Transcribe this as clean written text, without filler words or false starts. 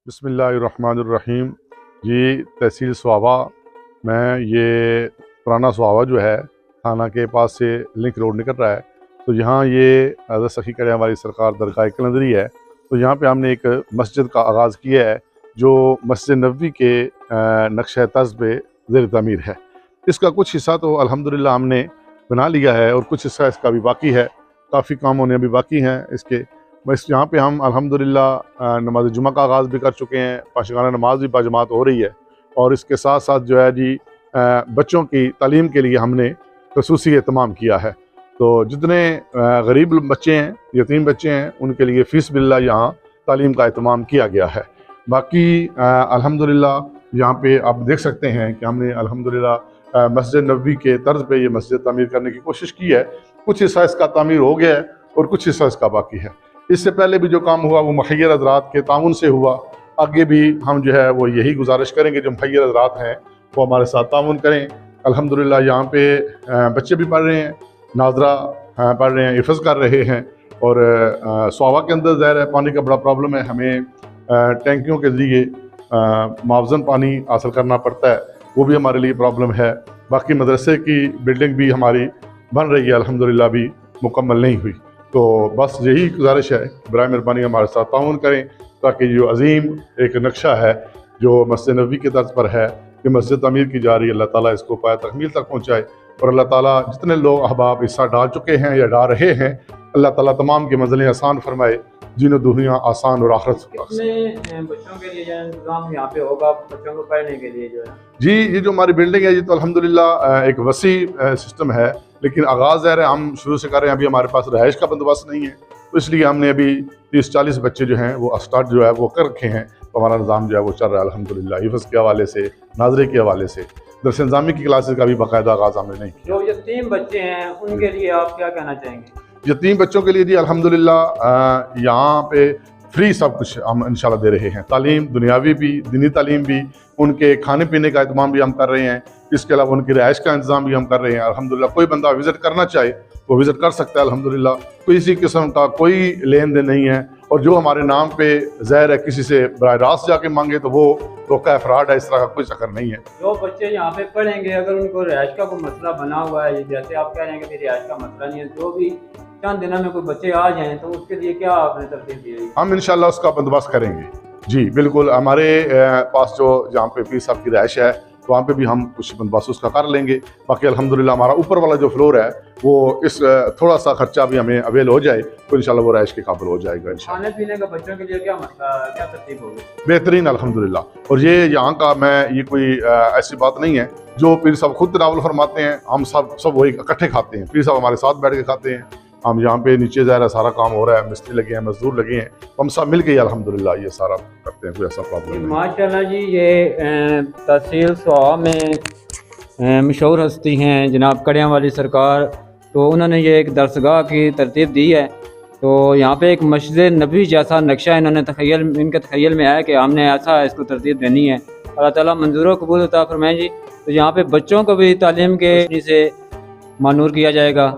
बिस्मिल्लाहिर्रहमानिर्रहीम। जी, तहसील स्वावा में ये पुराना स्वावा जो है थाना के पास से लिंक रोड निकल रहा है, तो यहाँ ये हज़रत सखी कल्याण वाली सरकार दरगाह कलंदरी है। तो यहाँ पे हमने एक मस्जिद का आगाज़ किया है जो मस्जिद नबवी के नक्शे तर्ज पे ज़ेर तमीर है। इसका कुछ हिस्सा तो अल्हम्दुलिल्लाह हमने बना लिया है और कुछ हिस्सा इसका भी बाकी है। काफ़ी काम होने अभी बाकी हैं इसके। बस यहाँ पे हम अल्हम्दुलिल्लाह नमाज जुमा का आगाज़ भी कर चुके हैं। पांचगाना नमाज भी बाजमात हो रही है और इसके साथ साथ जो है जी बच्चों की तालीम के लिए हमने खसूसी एहतमाम किया है। तो जितने गरीब बच्चे हैं, यतीम बच्चे हैं, उनके लिए फ़ीस बिल्ला यहाँ तालीम का एहतमाम किया गया है। बाकी अल्हम्दुलिल्लाह यहाँ पे आप देख सकते हैं कि हमने अल्हम्दुलिल्लाह मस्जिद नबवी के तर्ज पे ये मस्जिद तामीर करने की कोशिश की है। कुछ हिस्सा इसका तामीर हो गया है और कुछ हिस्सा इसका बाकी है। इससे पहले भी जो काम हुआ वो मुहय्यर हज़रात के ताउन से हुआ। आगे भी हम जो है वो यही गुजारिश करेंगे, जो मुहय्यर हज़रात हैं वो हमारे साथ ताउन करें। अल्हम्दुलिल्लाह यहाँ पे बच्चे भी पढ़ रहे हैं, नाजरा पढ़ रहे हैं, हिफ़्ज़ कर रहे हैं। और स्वावा के अंदर ज़ाहिर है पानी का बड़ा प्रॉब्लम है। हमें टैंकियों के ज़रिए मुआवज़न पानी हासिल करना पड़ता है, वो भी हमारे लिए प्रॉब्लम है। बाकी मदरसे की बिल्डिंग भी हमारी बन रही है, अल्हम्दुलिल्लाह भी मुकम्मल नहीं हुई। तो बस यही गुजारिश है, बराए मेहरबानी हमारे साथ ताउन करें ताकि जो अजीम एक नक्शा है जो मस्जिद नबवी के तर्ज पर है कि मस्जिद तमीर की जा रही है, अल्लाह ताला इसको पाया तकमील तक पहुँचाए। और अल्लाह ताला जितने लोग अहबाब हिस्सा डाल चुके हैं या डाल रहे हैं, अल्लाह ताला तमाम की मंजिलें आसान फरमाए, जीनो दुनिया आसान और आखिरत। बच्चों के लिए जो इंतजाम यहाँ पे होगा बच्चों को पढ़ने के लिए जो है जी, ये जो हमारी बिल्डिंग है ये तो अल्हम्दुलिल्लाह एक वसी सिस्टम है, लेकिन आगाज़ ज़ाहिर है हम शुरू से कर रहे हैं। अभी हमारे पास रहायश का बंदोबस्त नहीं है, तो इसलिए हमने अभी 30-40 बच्चे जो हैं वो स्टार्ट जो है वो कर रखे हैं। तो हमारा निज़ाम जो है वो चल रहा है अल्हम्दुलिल्लाह। हिफ़्ज़ के हवाले से, नाजरे के हवाले से, दरस निज़ामी की क्लासेस का भी बाकायदा आगाज़ हमने नहीं किया। जो यतीम बच्चे हैं उनके लिए आप क्या कहना चाहेंगे? यतीम बच्चों के लिए जी अल्हम्दुलिल्लाह यहाँ पे फ्री सब कुछ हम इंशाल्लाह दे रहे हैं। तालीम दुनियावी भी, दीनी तालीम भी, उनके खाने पीने का इंतजाम भी हम कर रहे हैं। इसके अलावा उनकी रिहाइश का इंतजाम भी हम कर रहे हैं। अल्हम्दुलिल्लाह कोई बंदा विज़िट करना चाहे वो विज़िट कर सकता है। अल्हम्दुलिल्लाह किसी किस्म का कोई लेन देन नहीं है। और जो हमारे नाम पे ज़ाहिर है किसी से बराह रास्त जाके मांगे तो वो धोखा फ्रॉड है, इस तरह का कोई चक्कर नहीं है। जो बच्चे यहाँ पे पढ़ेंगे अगर उनको रिहाइश का कोई मसला बना हुआ है, जैसे आप कह रहे हैं कि रिहाइश का मसला नहीं है, जो भी चंद दिनों में कोई बच्चे आ जाएं तो उसके लिए क्या आपने तरतीब दी है? हम इंशाल्लाह उसका बंदोबस्त करेंगे। जी बिल्कुल, हमारे पास जो जहाँ पे पीर साहब की रिहाइश है तो वहाँ पे भी हम कुछ बंदोबस्त उसका कर लेंगे। बाकी अल्हम्दुलिल्लाह हमारा ऊपर वाला जो फ्लोर है वो इस थोड़ा सा खर्चा भी हमें अवेल हो जाए तो इंशाल्लाह वो रिहाइश के काबिल हो जाएगा इंशाल्लाह। खाने पीने का बच्चों के लिए क्या मसला, क्या तरतीब होगी? बेहतरीन अल्हम्दुलिल्लाह। और ये यहाँ का मैं ये कोई ऐसी बात नहीं है, जो पीर साहब खुद तनावुल फरमाते हैं हम सब वही इकट्ठे खाते हैं। पीर साहब हमारे साथ बैठ के खाते हैं। हम यहाँ पे नीचे ज़ाहिर सारा काम हो रहा है, मिस्त्री लगे हैं, मजदूर लगे हैं, तो हम सब मिल के अल्हम्दुलिल्लाह ये सारा करते हैं। कोई ऐसा प्रॉब्लम नहीं। माशाल्लाह जी, ये तहसील स्वावा में मशहूर हस्ती हैं जनाब कल्याण वाली सरकार, तो उन्होंने ये एक दरसगाह की तरतीब दी है। तो यहाँ पे एक मस्जिद नबी जैसा नक्शा इन्होंने इनके तखय्युल में आया कि हमने ऐसा इसको तरतीब देनी है। अल्लाह ताला मंजूर कबूल अता फरमाए जी। तो यहाँ पे बच्चों को भी तालीम के से मानूर किया जाएगा।